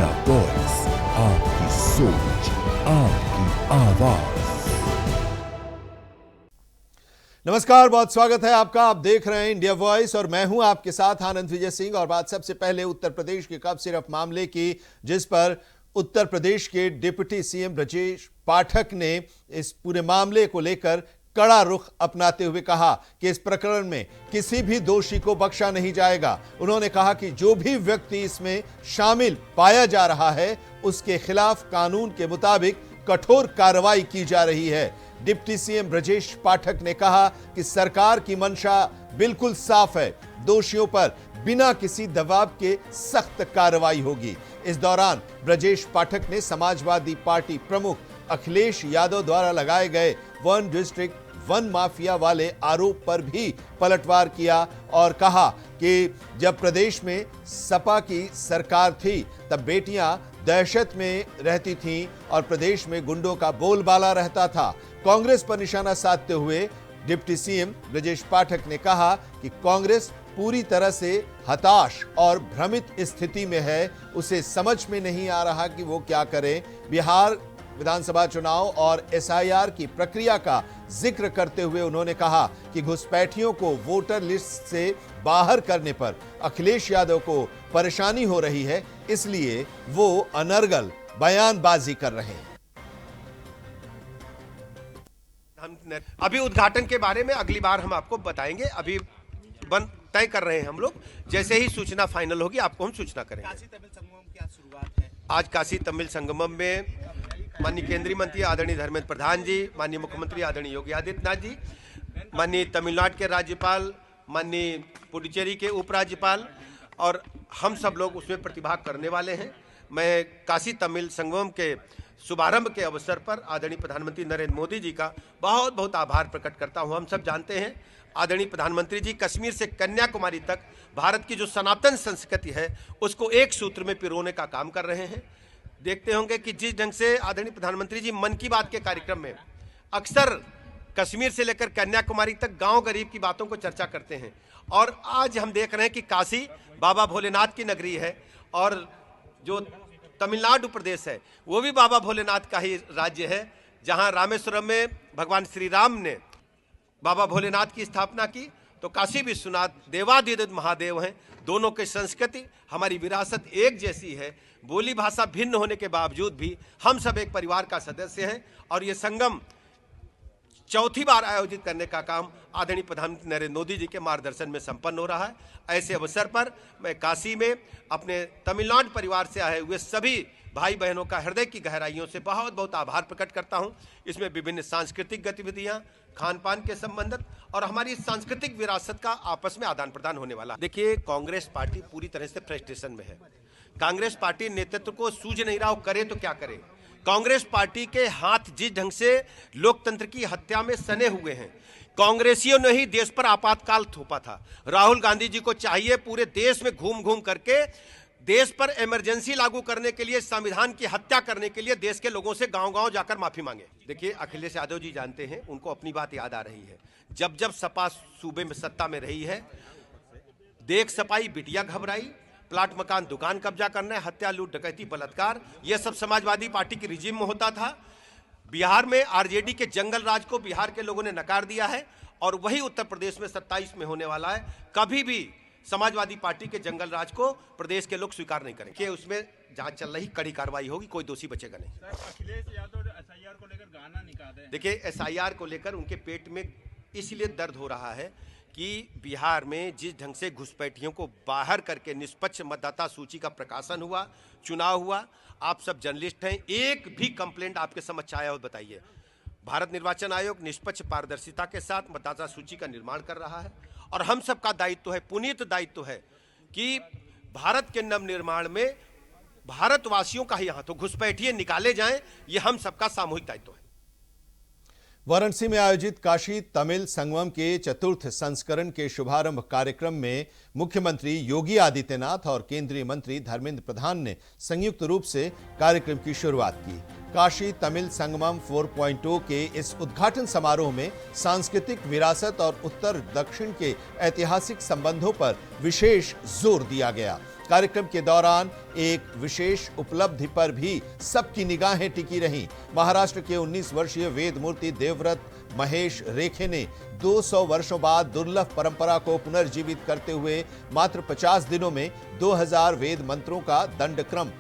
आपका वॉइस, आपकी सोच, आपकी आवाज। नमस्कार, बहुत स्वागत है आपका। आप देख रहे हैं इंडिया वॉइस और मैं हूं आपके साथ आनंद विजय सिंह। और बात सबसे पहले उत्तर प्रदेश के कफ सिरप मामले की, जिस पर उत्तर प्रदेश के डिप्टी सीएम ब्रजेश पाठक ने इस पूरे मामले को लेकर कड़ा रुख अपनाते हुए कहा कि इस प्रकरण में किसी भी दोषी को बख्शा नहीं जाएगा। उन्होंने कहा कि जो भी व्यक्ति इसमें शामिल पाया जा रहा है उसके खिलाफ कानून के मुताबिक कठोर कार्रवाई की जा रही है। डिप्टी सीएम ब्रजेश पाठक ने कहा कि सरकार की मंशा बिल्कुल साफ है, दोषियों पर बिना किसी दबाव के सख्त कार्रवाई होगी। इस दौरान ब्रजेश पाठक ने समाजवादी पार्टी प्रमुख अखिलेश यादव द्वारा लगाए गए वन डिस्ट्रिक्ट वन माफिया वाले आरोप पर भी पलटवार किया और कहा कि जब प्रदेश में सपा की सरकार थी तब बेटियां दहशत में रहती थीं और प्रदेश में गुंडों का बोलबाला रहता था। कांग्रेस पर निशाना साधते हुए डिप्टी सीएम ब्रजेश पाठक ने कहा कि कांग्रेस पूरी तरह से हताश और भ्रमित स्थिति में है, उसे समझ में नहीं आ रहा कि वो क्या करे। बिहार विधानसभा चुनाव और एसआईआर की प्रक्रिया का जिक्र करते हुए उन्होंने कहा कि घुसपैठियों को वोटर लिस्ट से बाहर करने पर अखिलेश यादव को परेशानी हो रही है, इसलिए वो अनर्गल बयानबाजी कर रहे हैं। अभी उद्घाटन के बारे में अगली बार हम आपको बताएंगे। अभी बन तय कर रहे हैं हम लोग, जैसे ही सूचना फाइनल होगी आपको हम सूचना करेंगे। काशी तमिल संगमम की आज शुरुआत है। आज काशी तमिल संगमम में माननीय केंद्रीय मंत्री आदरणीय धर्मेंद्र प्रधान जी, माननीय मुख्यमंत्री आदरणीय योगी आदित्यनाथ जी, माननीय तमिलनाडु के राज्यपाल, माननीय पुडुचेरी के उपराज्यपाल और हम सब लोग उसमें प्रतिभाग करने वाले हैं। मैं काशी तमिल संगमम के शुभारंभ के अवसर पर आदरणीय प्रधानमंत्री नरेंद्र मोदी जी का बहुत बहुत आभार प्रकट करता हूं। हम सब जानते हैं आदरणीय प्रधानमंत्री जी कश्मीर से कन्याकुमारी तक भारत की जो सनातन संस्कृति है उसको एक सूत्र में पिरोने का काम कर रहे हैं। देखते होंगे कि जिस ढंग से आदरणीय प्रधानमंत्री जी मन की बात के कार्यक्रम में अक्सर कश्मीर से लेकर कन्याकुमारी तक गांव गरीब की बातों को चर्चा करते हैं, और आज हम देख रहे हैं कि काशी बाबा भोलेनाथ की नगरी है और जो तमिलनाडु प्रदेश है वो भी बाबा भोलेनाथ का ही राज्य है, जहां रामेश्वरम में भगवान श्री राम ने बाबा भोलेनाथ की स्थापना की, तो काशी विश्वनाथ देवादिदेव महादेव हैं। दोनों की संस्कृति हमारी विरासत एक जैसी है, बोली भाषा भिन्न होने के बावजूद भी हम सब एक परिवार का सदस्य हैं और ये संगम चौथी बार आयोजित करने का काम आदरणीय प्रधानमंत्री नरेंद्र मोदी जी के मार्गदर्शन में संपन्न हो रहा है। ऐसे अवसर पर मैं काशी में अपने तमिलनाडु परिवार से आए हुए सभी भाई बहनों का हृदय की गहराइयों से बहुत बहुत आभार प्रकट करता हूं। इसमें विभिन्न सांस्कृतिक गतिविधियां, खान पान के संबंधित और हमारी सांस्कृतिक विरासत का आपस में आदान प्रदान होने वाला। देखिए, कांग्रेस पार्टी पूरी तरह से फ्रस्ट्रेशन में है। कांग्रेस पार्टी नेतृत्व को सूझ नहीं रहा, करे तो क्या करे। कांग्रेस पार्टी के हाथ जिस ढंग से लोकतंत्र की हत्या में सने हुए हैं, कांग्रेसियों ने ही देश पर आपातकाल थोपा था। राहुल गांधी जी को चाहिए पूरे देश में घूम घूम करके देश पर इमरजेंसी लागू करने के लिए, संविधान की हत्या करने के लिए देश के लोगों से गांव-गांव जाकर माफी मांगे। देखिए, अखिलेश यादव जी जानते हैं, उनको अपनी बात याद आ रही है। जब जब सपा सूबे में सत्ता में रही है, देख सपाई बिटिया घबराई, प्लाट मकान दुकान कब्जा करना, हत्या लूट डकैती बलात्कार, यह सब समाजवादी पार्टी की रिजीम में होता था। बिहार में आरजेडी के जंगल राज को बिहार के लोगों ने नकार दिया है और वही उत्तर प्रदेश में 27 में होने वाला है। कभी भी समाजवादी पार्टी के जंगल राज को प्रदेश के लोग स्वीकार नहीं करेंगे। उसमें जांच चल रही, कड़ी कार्रवाई होगी, कोई दोषी बचेगा नहीं। अखिलेश यादव एसआईआर को लेकर गाना निकाले। देखिए, एसआईआर को लेकर उनके पेट में इसलिए दर्द हो रहा है कि बिहार में जिस ढंग से घुसपैठियों को बाहर करके निष्पक्ष मतदाता सूची का प्रकाशन हुआ, चुनाव हुआ, आप सब जर्नलिस्ट हैं, एक भी कंप्लेंट आपके समक्ष आया हो बताइए। भारत निर्वाचन आयोग निष्पक्ष पारदर्शिता के साथ मतदाता सूची का निर्माण कर रहा है और हम सबका दायित्व है, पुनीत दायित्व है कि भारत के नवनिर्माण में भारतवासियों का ही हाथ हो, घुसपैठिए निकाले जाएं, ये हम सबका सामूहिक दायित्व है। वाराणसी में आयोजित काशी तमिल संगमम के चतुर्थ संस्करण के शुभारंभ कार्यक्रम में मुख्यमंत्री योगी आदित्यनाथ और केंद्रीय मंत्री धर्मेंद्र प्रधान ने संयुक्त रूप से कार्यक्रम की शुरुआत की। काशी तमिल संगमम 4.0 के इस उद्घाटन समारोह में सांस्कृतिक विरासत और उत्तर दक्षिण के ऐतिहासिक संबंधों पर विशेष जोर दिया गया। कार्यक्रम के दौरान एक विशेष उपलब्धि पर भी सबकी निगाहें टिकी रहीं। महाराष्ट्र के 19 वर्षीय वेद मूर्ति देवव्रत महेश रेखे ने 200 वर्षों बाद दुर्लभ परंपरा को पुनर्जीवित करते हुए मात्र 50 दिनों में 2000 वेद मंत्रों का दंडक्रम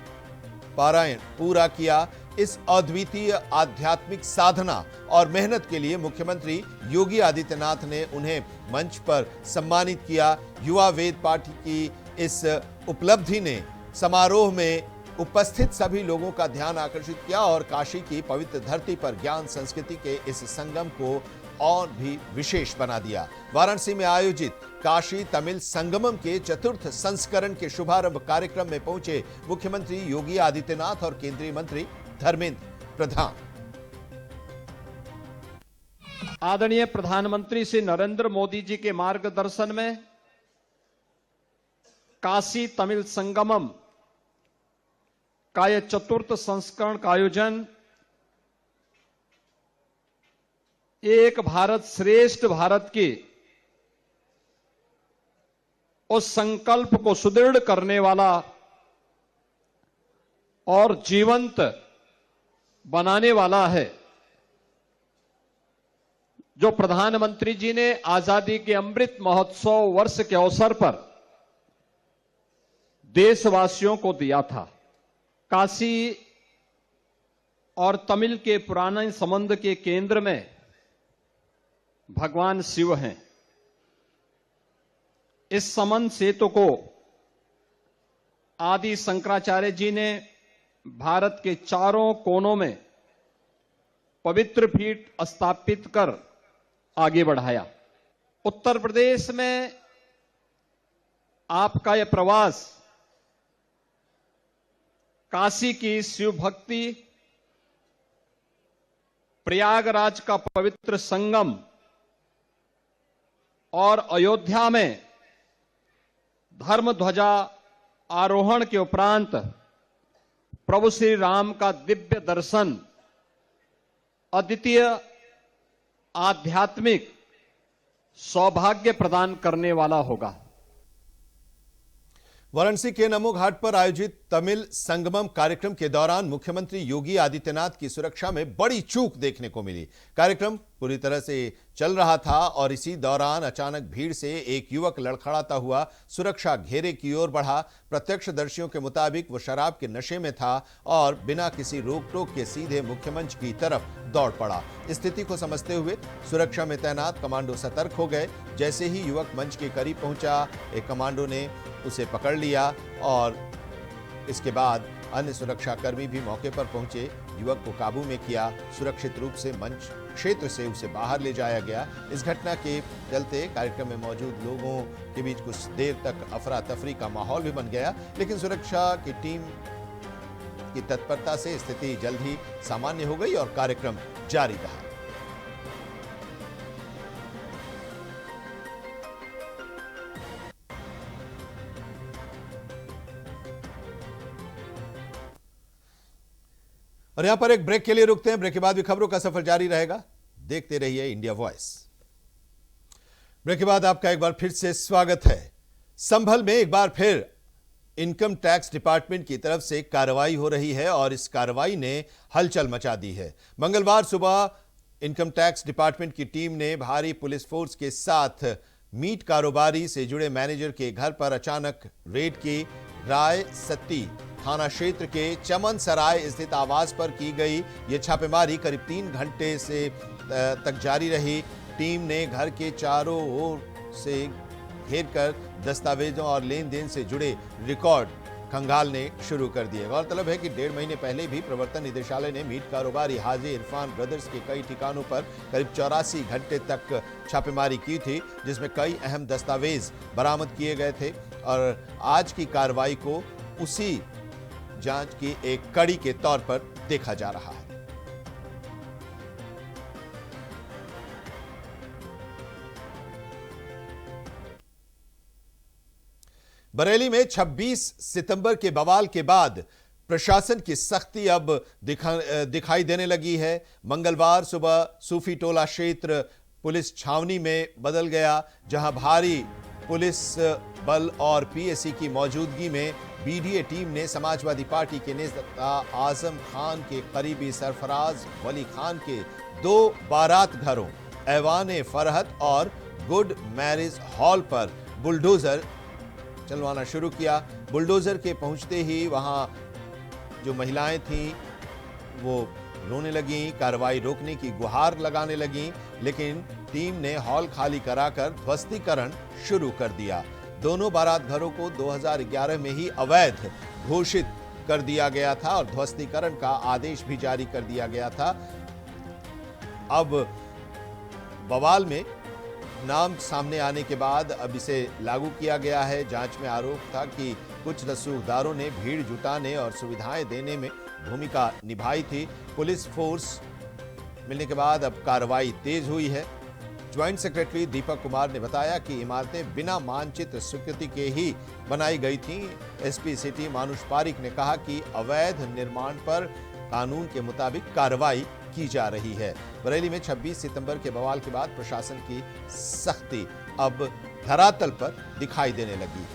पारायण पूरा किया। इस अद्वितीय आध्यात्मिक साधना और मेहनत के लिए मुख्यमंत्री योगी आदित्यनाथ ने उन्हें मंच पर सम्मानित किया। युवा वेद पाठी की इस उपलब्धि ने समारोह में उपस्थित सभी लोगों का ध्यान आकर्षित किया और काशी की पवित्र धरती पर ज्ञान संस्कृति के इस संगम को और भी विशेष बना दिया। वाराणसी में आयोजित काशी तमिल संगमम के चतुर्थ संस्करण के शुभारंभ कार्यक्रम में पहुंचे मुख्यमंत्री योगी आदित्यनाथ और केंद्रीय मंत्री धर्मेंद्र प्रधान। आदरणीय प्रधानमंत्री श्री नरेंद्र मोदी जी के मार्गदर्शन में काशी तमिल संगमम का यह चतुर्थ संस्करण का आयोजन एक भारत श्रेष्ठ भारत की उस संकल्प को सुदृढ़ करने वाला और जीवंत बनाने वाला है, जो प्रधानमंत्री जी ने आजादी के अमृत महोत्सव वर्ष के अवसर पर देशवासियों को दिया था। काशी और तमिल के पुराने संबंध के केंद्र में भगवान शिव हैं। इस संबंध सेतु को आदि शंकराचार्य जी ने भारत के चारों कोनों में पवित्र पीठ स्थापित कर आगे बढ़ाया। उत्तर प्रदेश में आपका यह प्रवास काशी की शिव भक्ति, प्रयागराज का पवित्र संगम और अयोध्या में धर्म ध्वजा आरोहण के उपरांत प्रभु श्री राम का दिव्य दर्शन अद्वितीय आध्यात्मिक सौभाग्य प्रदान करने वाला होगा। वाराणसी के नमो घाट पर आयोजित तमिल संगमम कार्यक्रम के दौरान मुख्यमंत्री योगी आदित्यनाथ की सुरक्षा में बड़ी चूक देखने को मिली। कार्यक्रम पूरी तरह से चल रहा था और इसी दौरान अचानक भीड़ से एक युवक लड़खड़ाता हुआ सुरक्षा घेरे की ओर बढ़ा। प्रत्यक्षदर्शियों के मुताबिक वो शराब के नशे में था और बिना किसी रोक टोक के सीधे मुख्य मंच की तरफ दौड़ पड़ा। स्थिति को समझते हुए सुरक्षा में तैनात कमांडो सतर्क हो गए। जैसे ही युवक मंच के करीब पहुंचा, एक कमांडो ने उसे पकड़ लिया और इसके बाद अन्य सुरक्षाकर्मी भी मौके पर पहुंचे, युवक को काबू में किया। सुरक्षित रूप से मंच क्षेत्र से उसे बाहर ले जाया गया। इस घटना के चलते कार्यक्रम में मौजूद लोगों के बीच कुछ देर तक अफरा तफरी का माहौल भी बन गया, लेकिन सुरक्षा की टीम की तत्परता से स्थिति जल्द ही सामान्य हो गई और कार्यक्रम जारी रहा। और यहां पर एक ब्रेक के लिए रुकते हैं। ब्रेक के बाद भी खबरों का सफर जारी रहेगा। देखते रहिए इंडिया वॉइस। ब्रेक के बाद आपका एक बार फिर से स्वागत है। संभल में एक बार फिर इनकम टैक्स डिपार्टमेंट की तरफ से कार्रवाई हो रही है और इस कार्रवाई ने हलचल मचा दी है। मंगलवार सुबह इनकम टैक्स डिपार्टमेंट की टीम ने भारी पुलिस फोर्स के साथ मीट कारोबारी से जुड़े मैनेजर के घर पर अचानक रेड की। राय सत्ती थाना क्षेत्र के चमन सराय स्थित आवास पर की गई यह छापेमारी करीब 3 घंटे से तक जारी रही। टीम ने घर के चारों ओर से घेरकर दस्तावेजों और लेन देन से जुड़े रिकॉर्ड खंगालने शुरू कर दिए। गौरतलब है कि 1.5 महीने पहले भी प्रवर्तन निदेशालय ने मीट कारोबारी हाजी इरफान ब्रदर्स के कई ठिकानों पर करीब 84 घंटे तक छापेमारी की थी, जिसमें कई अहम दस्तावेज बरामद किए गए थे और आज की कार्रवाई को उसी जांच की एक कड़ी के तौर पर देखा जा रहा है। बरेली में 26 सितंबर के बवाल के बाद प्रशासन की सख्ती अब दिखाई देने लगी है। मंगलवार सुबह सूफी टोला क्षेत्र पुलिस छावनी में बदल गया, जहां भारी पुलिस बल और पीएसी की मौजूदगी में बीडीए टीम ने समाजवादी पार्टी के नेता आजम खान के करीबी सरफराज वली खान के 2 बारात घरों ऐवान फरहत और गुड मैरिज हॉल पर बुलडोजर चलवाना शुरू किया। बुलडोजर के पहुंचते ही वहां जो महिलाएं थीं वो रोने लगीं, कार्रवाई रोकने की गुहार लगाने लगीं, लेकिन टीम ने हॉल खाली कराकर ध्वस्तीकरण शुरू कर दिया। दोनों बारात घरों को 2011 में ही अवैध घोषित कर दिया गया था और ध्वस्तीकरण का आदेश भी जारी कर दिया गया था। अब बवाल में नाम सामने आने के बाद अब इसे लागू किया गया है। जांच में आरोप था कि कुछ रसूखदारों ने भीड़ जुटाने और सुविधाएं देने में भूमिका निभाई थी। पुलिस फोर्स मिलने के बाद अब कार्रवाई तेज हुई है। ज्वाइंट सेक्रेटरी दीपक कुमार ने बताया कि इमारतें बिना मानचित्र स्वीकृति के ही बनाई गई थीं। एसपी सिटी मानुष पारिक ने कहा कि अवैध निर्माण पर कानून के मुताबिक कार्रवाई की जा रही है। बरेली में 26 सितंबर के बवाल के बाद प्रशासन की सख्ती अब धरातल पर दिखाई देने लगी।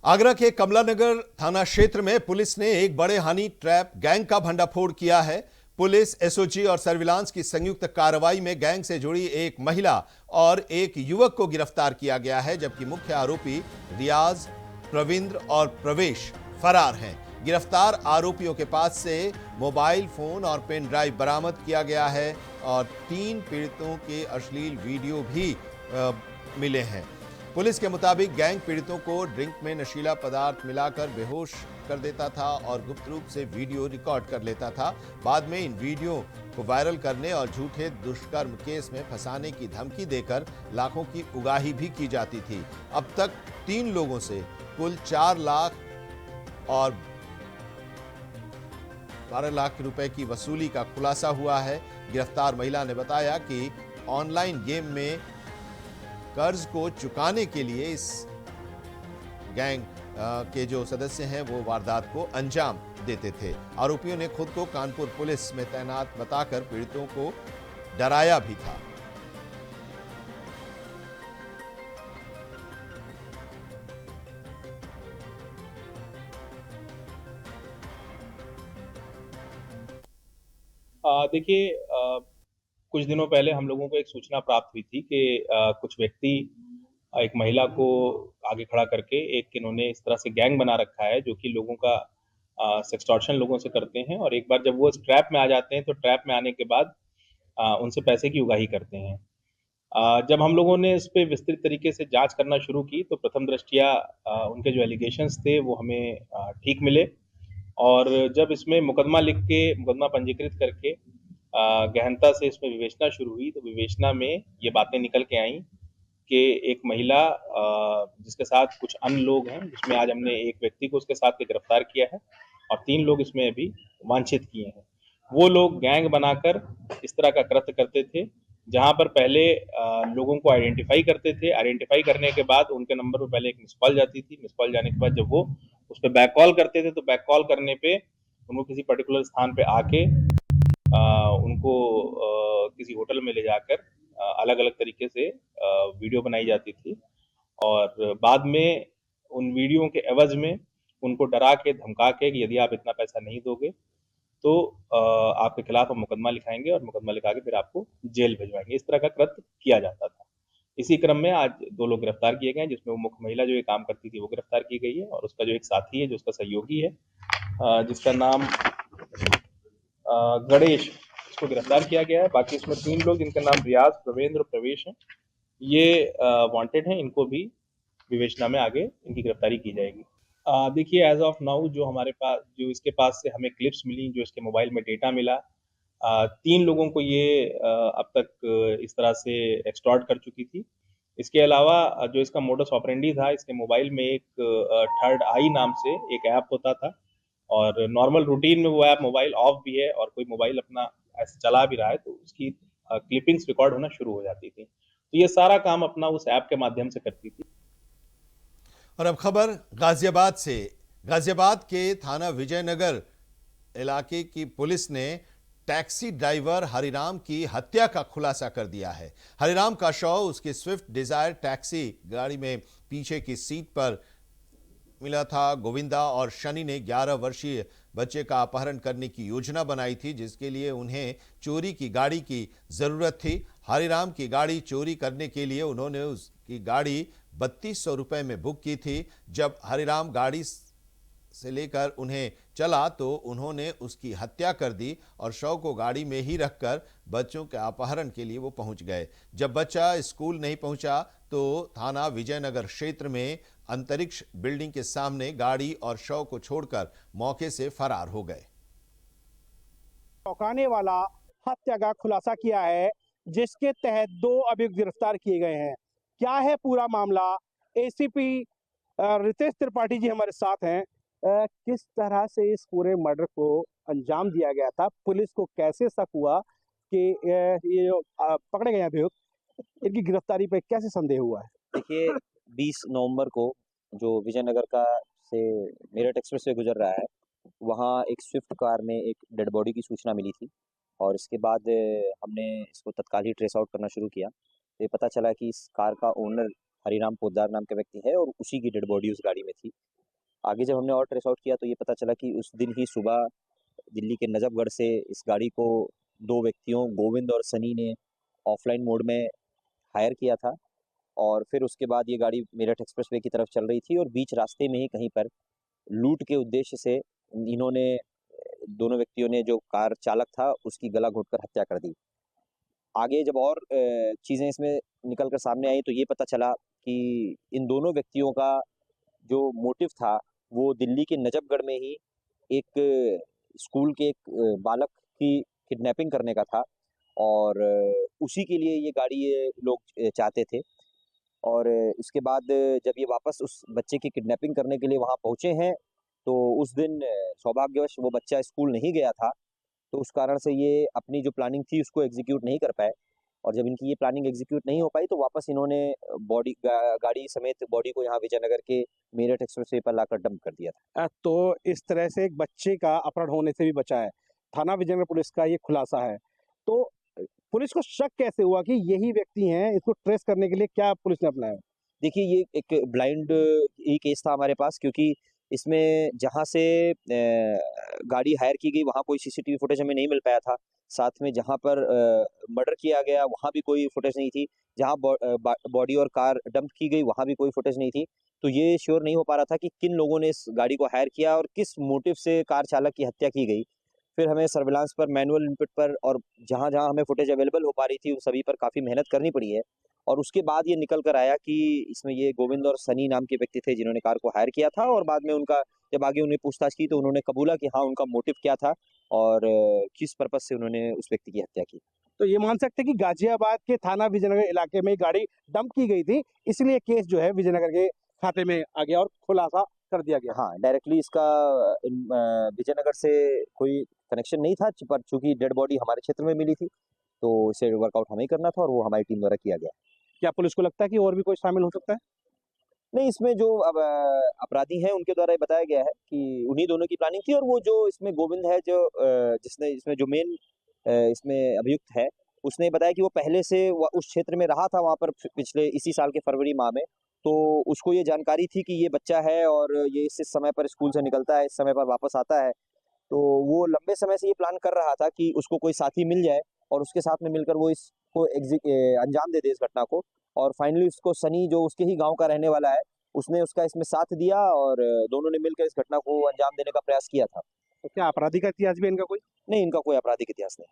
आगरा के कमलानगर थाना क्षेत्र में पुलिस ने एक बड़े हनी ट्रैप गैंग का भंडाफोड़ किया है। पुलिस, एसओजी और सर्विलांस की संयुक्त कार्रवाई में गैंग से जुड़ी एक महिला और एक युवक को गिरफ्तार किया गया है, जबकि मुख्य आरोपी रियाज, प्रविंद्र और प्रवेश फरार हैं। गिरफ्तार आरोपियों के पास से मोबाइल फोन और पेन ड्राइव बरामद किया गया है और 3 पीड़ितों के अश्लील वीडियो भी मिले हैं। पुलिस के मुताबिक गैंग पीड़ितों को ड्रिंक में नशीला पदार्थ मिलाकर बेहोश कर देता था और गुप्त रूप से वीडियो रिकॉर्ड कर लेता था। बाद में इन वीडियो को वायरल करने और झूठे दुष्कर्म केस में फंसाने की धमकी देकर लाखों की उगाही भी की जाती थी। अब तक 3 लोगों से कुल 4 लाख और 12 लाख रुपए की वसूली का खुलासा हुआ है। गिरफ्तार महिला ने बताया कि ऑनलाइन गेम में कर्ज को चुकाने के लिए इस गैंग के जो सदस्य हैं वो वारदात को अंजाम देते थे। आरोपियों ने खुद को कानपुर पुलिस में तैनात बताकर पीड़ितों को डराया भी था। देखिए, कुछ दिनों पहले हम लोगों को एक सूचना प्राप्त हुई थी कि कुछ व्यक्ति एक महिला को आगे खड़ा करके एक इन्होंने इस तरह से गैंग बना रखा है जो कि लोगों का सेक्सटॉर्शन लोगों से करते हैं और एक बार जब वो इस ट्रैप में आ जाते हैं तो ट्रैप में आने के बाद उनसे पैसे की उगाही करते हैं। जब हम लोगों ने इस पे विस्तृत तरीके से जांच करना शुरू की तो प्रथम दृष्टया उनके जो एलिगेशंस थे वो हमें ठीक मिले और जब इसमें मुकदमा पंजीकृत करके गहनता से इसमें विवेचना शुरू हुई तो विवेचना में ये बातें निकल के आईं कि एक महिला जिसके साथ कुछ अन्य लोग हैं, जिसमें आज हमने एक व्यक्ति को उसके साथ गिरफ्तार किया है और 3 लोग इसमें अभी वांछित किए हैं। वो लोग गैंग बनाकर इस तरह का कृत्य करते थे, जहां पर पहले लोगों को आइडेंटिफाई करते थे। आइडेंटिफाई करने के बाद उनके नंबर पर पहले एक मिस कॉल जाती थी। मिस कॉल जाने के बाद जब वो उस पर बैक कॉल करते थे तो बैक कॉल करने पे उनको किसी पर्टिकुलर स्थान पे आके उनको किसी होटल में ले जाकर अलग अलग तरीके से वीडियो बनाई जाती थी और बाद में उन वीडियो के एवज में उनको डरा के धमका के कि यदि आप इतना पैसा नहीं दोगे तो आपके खिलाफ हम मुकदमा लिखाएंगे और मुकदमा लिखा के फिर आपको जेल भिजवाएंगे। इस तरह का कृत्य किया जाता था। इसी क्रम में आज 2 लोग गिरफ्तार किए गए, जिसमें वो मुख्य महिला जो ये काम करती थी वो गिरफ्तार की गई है और उसका जो एक साथी है जो उसका सहयोगी है जिसका नाम गणेश, इसको गिरफ्तार किया गया है। बाकी इसमें 3 लोग जिनका नाम रियाज, प्रवेंद्र, प्रवेश है, ये वांटेड हैं। इनको भी विवेचना में आगे इनकी गिरफ्तारी की जाएगी। देखिए, एज ऑफ नाउ जो हमारे पास जो इसके पास से हमें क्लिप्स मिली, जो इसके मोबाइल में डेटा मिला, 3 लोगों को ये अब तक इस तरह से एक्सटॉर्ट कर चुकी थी। इसके अलावा जो इसका मोडस ऑपरेंडी था, इसके मोबाइल में एक थर्ड आई नाम से एक ऐप होता था और नॉर्मल रूटीन में वो ऐप मोबाइल ऑफ भी है और कोई मोबाइल अपना ऐसे चला भी रहा है तो उसकी क्लिपिंग्स रिकॉर्ड होना शुरू हो जाती थी। तो ये सारा काम अपना उस ऐप के माध्यम से करती थी। और अब खबर गाजियाबाद से। गाजियाबाद के थाना विजयनगर इलाके की पुलिस ने टैक्सी ड्राइवर हरिराम की हत्या का खुलासा कर दिया है। हरिराम का शव उसकी स्विफ्ट डिजायर टैक्सी गाड़ी में पीछे की सीट पर मिला था। गोविंदा और शनि ने 11 वर्षीय बच्चे का अपहरण करने की योजना बनाई थी, जिसके लिए उन्हें चोरी की गाड़ी की जरूरत थी। हरिराम की गाड़ी चोरी करने के लिए उन्होंने उसकी गाड़ी 3200 रुपए में बुक की थी। जब हरिराम गाड़ी से लेकर उन्हें चला तो उन्होंने उसकी हत्या कर दी और शव को गाड़ी में ही रखकर बच्चों के अपहरण के लिए वो पहुंच गए। जब बच्चा स्कूल नहीं पहुंचा तो थाना विजयनगर क्षेत्र में अंतरिक्ष बिल्डिंग के सामने गाड़ी और शव को छोड़कर मौके से फरार हो गए। चौंकाने वाला हत्या का खुलासा किया है, जिसके तहत 2 अभियुक्त गिरफ्तार किए गए हैं। क्या है पूरा मामला, एसीपी रितेश त्रिपाठी जी हमारे साथ हैं। किस तरह से इस पूरे मर्डर को अंजाम दिया गया था, पुलिस को कैसे शक हुआ कि ये जो पकड़े गए अभियुक्त, इनकी गिरफ्तारी पे कैसे संदेह हुआ है? देखिए 20 नवंबर को जो विजयनगर का से मेरठ एक्सप्रेस वे गुजर रहा है, वहाँ एक स्विफ्ट कार में एक डेड बॉडी की सूचना मिली थी और इसके बाद हमने इसको तत्काल ही ट्रेस आउट करना शुरू किया। तो ये पता चला कि इस कार का ओनर हरिराम पोद्दार नाम का व्यक्ति है और उसी की डेड बॉडी उस गाड़ी में थी। आगे जब हमने और ट्रेस आउट किया तो ये पता चला कि उस दिन ही सुबह दिल्ली के नजफगढ़ से इस गाड़ी को 2 व्यक्तियों गोविंद और सनी ने ऑफलाइन मोड में हायर किया था और फिर उसके बाद ये गाड़ी मेरठ एक्सप्रेसवे की तरफ चल रही थी और बीच रास्ते में ही कहीं पर लूट के उद्देश्य से इन्होंने दोनों व्यक्तियों ने जो कार चालक था उसकी गला घोंटकर हत्या कर दी। आगे जब और चीज़ें इसमें निकल कर सामने आई तो ये पता चला कि इन दोनों व्यक्तियों का जो मोटिव था वो दिल्ली के नजफगढ़ में ही एक स्कूल के एक बालक की किडनैपिंग करने का था और उसी के लिए ये गाड़ी ये लोग चाहते थे। और इसके बाद जब ये वापस उस बच्चे की किडनैपिंग करने के लिए वहाँ पहुँचे हैं तो उस दिन सौभाग्यवश वो बच्चा स्कूल नहीं गया था, तो उस कारण से ये अपनी जो प्लानिंग थी उसको एग्जीक्यूट नहीं कर पाए और जब इनकी ये प्लानिंग एग्जीक्यूट नहीं हो पाई तो वापस इन्होंने गाड़ी समेत बॉडी को यहाँ विजयनगर के मेरठ एक्सप्रेसवे पर लाकर डंप कर दिया था। तो इस तरह से एक बच्चे का अपहरण होने से भी बचा है। थाना विजयनगर पुलिस का ये खुलासा है। तो पुलिस को शक कैसे हुआ कि यही व्यक्ति हैं? इसको ट्रेस करने के लिए क्या पुलिस ने अपनाया? देखिए ये एक ब्लाइंड ही केस था हमारे पास, क्योंकि इसमें जहाँ से गाड़ी हायर की गई वहाँ कोई सीसीटीवी फुटेज हमें नहीं मिल पाया था। साथ में जहाँ पर मर्डर किया गया वहाँ भी कोई फुटेज नहीं थी। जहाँ बॉडी और कार डंप की गई वहाँ भी कोई फुटेज नहीं थी। तो ये श्योर नहीं हो पा रहा था कि किन लोगों ने इस गाड़ी को हायर किया और किस मोटिव से कार चालक की हत्या की गई। फिर हमें सर्विलांस पर, मैनुअल इनपुट पर और जहाँ जहाँ हमें फुटेज अवेलेबल हो पा रही थी उन सभी पर काफ़ी मेहनत करनी पड़ी है और उसके बाद ये निकल कर आया कि इसमें ये गोविंद और सनी नाम के व्यक्ति थे जिन्होंने कार को हायर किया था और बाद में उनका जब आगे उन्हें पूछताछ की तो उन्होंने कबूला कि हाँ उनका मोटिव क्या था और किस पर्पज से उन्होंने उस व्यक्ति की हत्या की। तो ये मान सकते हैं कि गाजियाबाद के थाना विजयनगर इलाके में गाड़ी डंप की गई थी, इसलिए केस जो है विजयनगर के खाते में आ गया और खुलासा कर दिया गया। हाँ, डायरेक्टली इसका विजयनगर से कोई कनेक्शन नहीं था, पर चूंकि डेड बॉडी हमारे क्षेत्र में मिली थी तो इसे वर्कआउट हमें करना था और वो हमारी टीम द्वारा किया गया। क्या पुलिस को लगता है कि और भी कोई शामिल हो सकता है? नहीं, इसमें जो अब अपराधी हैं उनके द्वारा ये बताया गया है कि उन्हीं दोनों की प्लानिंग थी और वो जो इसमें गोविंद है जो जिसने इसमें जो मेन इसमें अभियुक्त है उसने बताया कि वो पहले से उस क्षेत्र में रहा था वहाँ पर पिछले इसी साल के फरवरी माह में, तो उसको ये जानकारी थी कि ये बच्चा है और ये इस समय पर स्कूल से निकलता है, इस समय पर वापस आता है। तो वो लंबे समय से ये प्लान कर रहा था कि उसको कोई साथी मिल जाए और उसके साथ में मिलकर वो इसको अंजाम दे दे इस घटना को। और फाइनली उसको सनी जो उसके ही गांव का रहने वाला है उसने उसका इसमें साथ दिया और दोनों ने मिलकर इस घटना को अंजाम देने का प्रयास किया था। तो क्या आपराधिक इतिहास भी इनका कोई? नहीं, इनका कोई आपराधिक इतिहास नहीं।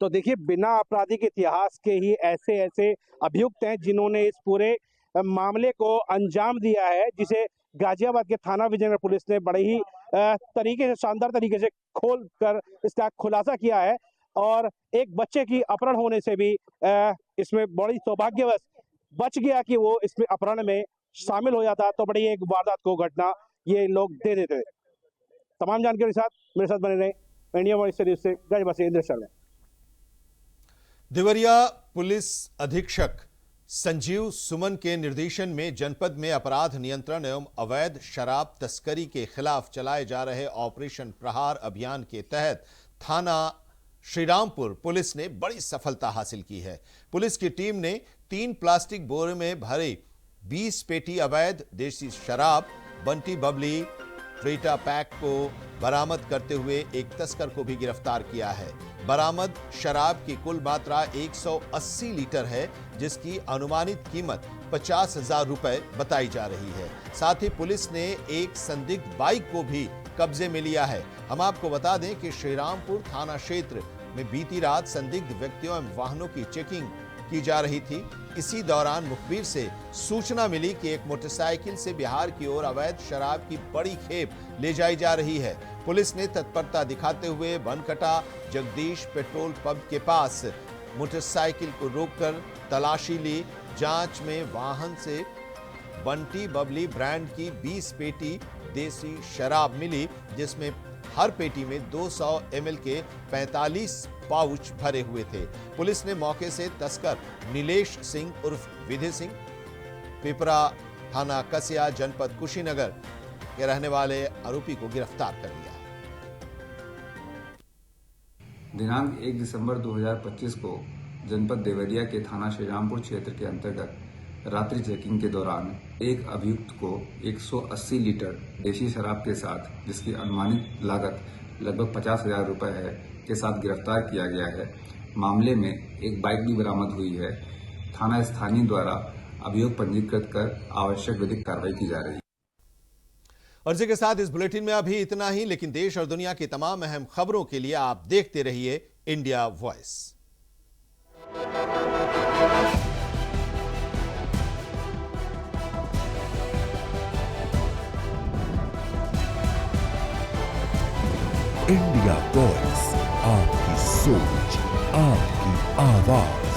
तो देखिए बिना आपराधिक इतिहास के ही ऐसे ऐसे अभियुक्त हैं जिन्होंने इस पूरे मामले को अंजाम दिया है, जिसे गाजियाबाद के थाना विजयनगर पुलिस ने बड़े ही तरीके से, शानदार तरीके से खोल कर इसका खुलासा किया है। और एक बच्चे की अपहरण होने से भी इसमें बड़ी सौभाग्यवश बच गया कि वो इसमें अपहरण में शामिल हो जाता तो बड़ी एक वारदात को घटना ये लोग दे देते। तमाम जानकारी के साथ मेरे साथ बने रहे। इंडिया वॉइस न्यूज से गाजीपुर से इंद्र शर्मा। देवरिया पुलिस अधीक्षक संजीव सुमन के निर्देशन में जनपद में अपराध नियंत्रण एवं अवैध शराब तस्करी के खिलाफ चलाए जा रहे ऑपरेशन प्रहार अभियान के तहत थाना श्रीरामपुर पुलिस ने बड़ी सफलता हासिल की है। पुलिस की टीम ने 3 प्लास्टिक बोरे में भरे 20 पेटी अवैध देसी शराब, बंटी बबली, ट्रेटा पैक को बरामद करते हुए एक तस्कर को भी गिरफ्तार किया है। बरामद शराब की कुल मात्रा 180 लीटर है, जिसकी अनुमानित कीमत 50,000 रुपए बताई जा रही है। साथ ही पुलिस ने एक संदिग्ध बाइक को भी कब्जे में लिया है। हम आपको बता दें कि श्रीरामपुर थाना क्षेत्र में बीती रात संदिग्ध व्यक्तियों एवं वाहनों की चेकिंग की जा रही थी। इसी दौरान मुखबिर से सूचना मिली कि एक मोटरसाइकिल से बिहार की ओर अवैध शराब की बड़ी खेप ले जाई जा रही है। पुलिस ने तत्परता दिखाते हुए बनकटा जगदीश पेट्रोल पंप के पास मोटरसाइकिल को रोककर तलाशी ली। जांच में वाहन से बंटी बबली ब्रांड की 20 पेटी देसी शराब मिली, जिसमें हर पेटी में 200 ml के 45 पाउच भरे हुए थे। पुलिस ने मौके से तस्कर नीलेश सिंह उर्फ विधि सिंह, पिपरा थाना कसिया जनपद कुशीनगर के रहने वाले आरोपी को गिरफ्तार कर लिया है। दिनांक 1 दिसंबर 2025 को जनपद देवरिया के थाना श्रीरामपुर क्षेत्र के अंतर्गत रात्रि चेकिंग के दौरान एक अभियुक्त को 180 लीटर देशी शराब के साथ, जिसकी अनुमानित लागत लगभग 50,000 रुपए है, के साथ गिरफ्तार किया गया है। मामले में एक बाइक भी बरामद हुई है। थाना स्थानीय द्वारा अभियोग पंजीकृत कर आवश्यक विधिक कार्रवाई की जा रही है। और इसी के साथ इस बुलेटिन में अभी इतना ही, लेकिन देश और दुनिया की तमाम अहम खबरों के लिए आप देखते रहिए इंडिया वॉइस। इंडिया वॉइस, आपकी सोच, आपकी आवाज।